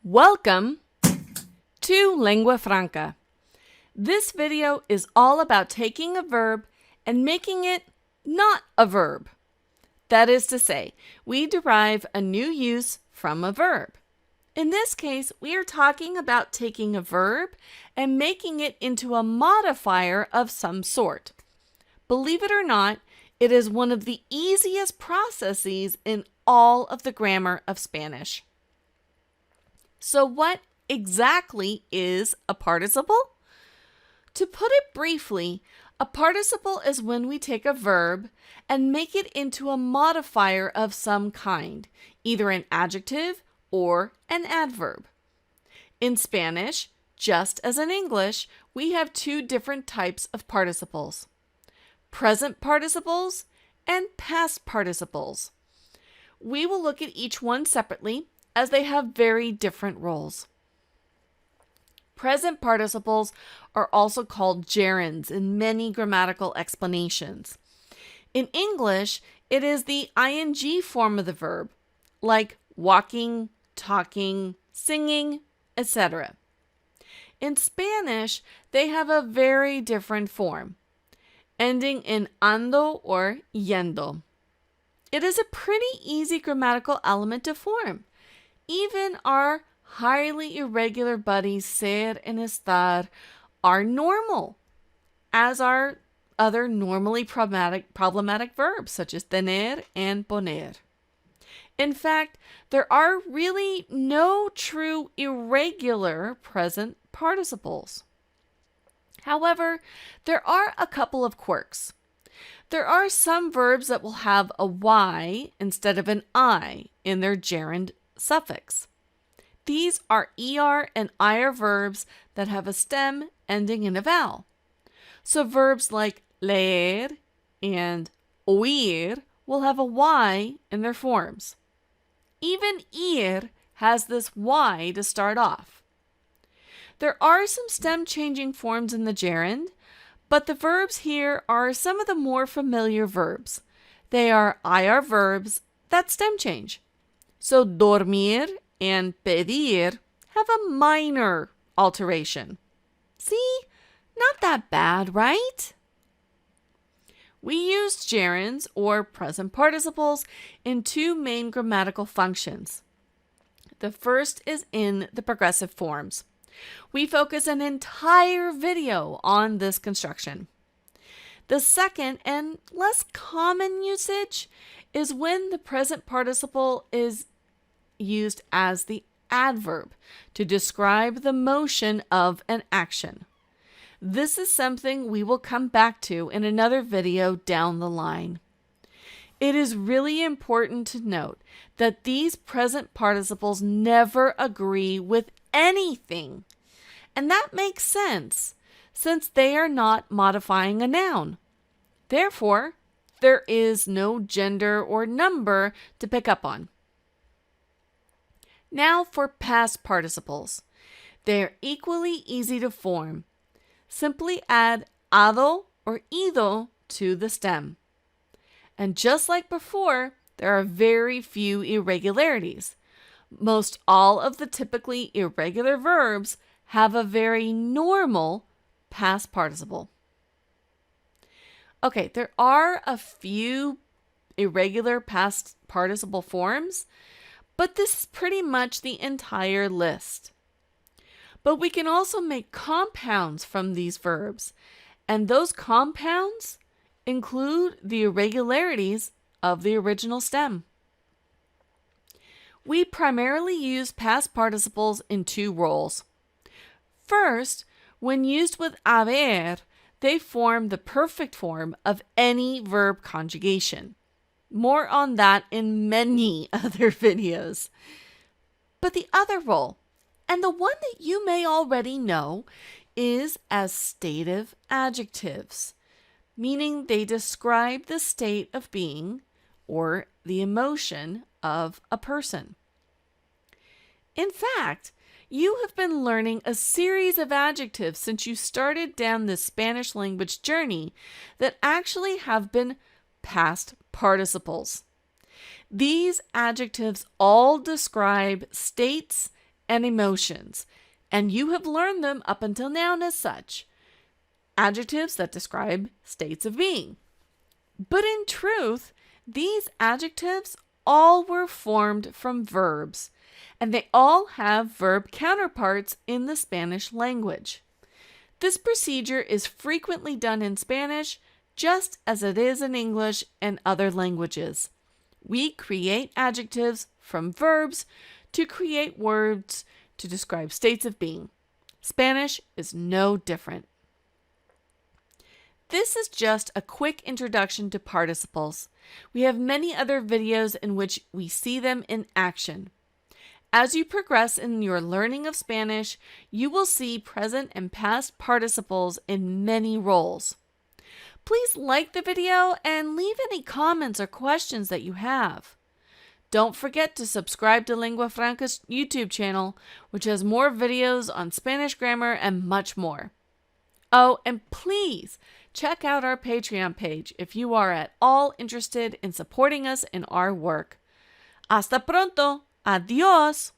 Welcome to Lingua Franca. This video is all about taking a verb and making it not a verb. That is to say, we derive a new use from a verb. In this case, we are talking about taking a verb and making it into a modifier of some sort. Believe it or not, it is one of the easiest processes in all of the grammar of Spanish. So what exactly is a participle? To put it briefly, a participle is when we take a verb and make it into a modifier of some kind, either an adjective or an adverb. In Spanish, just as in English, we have two different types of participles: present participles and past participles. We will look at each one separately as they have very different roles. Present participles are also called gerunds in many grammatical explanations. In English, it is the ing form of the verb, like walking, talking, singing, etc. In Spanish, they have a very different form, ending in ando or yendo. It is a pretty easy grammatical element to form. Even our highly irregular buddies ser and estar are normal, as are other normally problematic verbs such as tener and poner. In fact, there are really no true irregular present participles. However, there are a couple of quirks. There are some verbs that will have a y instead of an I in their gerund suffix. These are er and ir verbs that have a stem ending in a vowel. So verbs like leer and oír will have a y in their forms. Even ir has this y to start off. There are some stem changing forms in the gerund, but the verbs here are some of the more familiar verbs. They are ir verbs that stem change. So dormir and pedir have a minor alteration. See? Not that bad, right? We use gerunds or present participles in two main grammatical functions. The first is in the progressive forms. We focus an entire video on this construction. The second and less common usage is when the present participle is used as the adverb to describe the motion of an action. This is something we will come back to in another video down the line. It is really important to note that these present participles never agree with anything. And that makes sense, since they are not modifying a noun. Therefore, there is no gender or number to pick up on. Now for past participles. They are equally easy to form. Simply add ado or ido to the stem. And just like before, there are very few irregularities. Most all of the typically irregular verbs have a very normal past participle. Okay, there are a few irregular past participle forms, but this is pretty much the entire list. But we can also make compounds from these verbs, and those compounds include the irregularities of the original stem. We primarily use past participles in two roles. First, when used with haber, they form the perfect form of any verb conjugation. More on that in many other videos. But the other role, and the one that you may already know, is as stative adjectives, meaning they describe the state of being or the emotion of a person. In fact, you have been learning a series of adjectives since you started down this Spanish language journey that actually have been past participles. These adjectives all describe states and emotions, and you have learned them up until now as such. Adjectives that describe states of being. But in truth, these adjectives all were formed from verbs, and they all have verb counterparts in the Spanish language. This procedure is frequently done in Spanish, just as it is in English and other languages. We create adjectives from verbs to create words to describe states of being. Spanish is no different. This is just a quick introduction to participles. We have many other videos in which we see them in action. As you progress in your learning of Spanish, you will see present and past participles in many roles. Please like the video and leave any comments or questions that you have. Don't forget to subscribe to Lingua Franca's YouTube channel, which has more videos on Spanish grammar and much more. Oh, and please check out our Patreon page if you are at all interested in supporting us in our work. Hasta pronto. Adiós.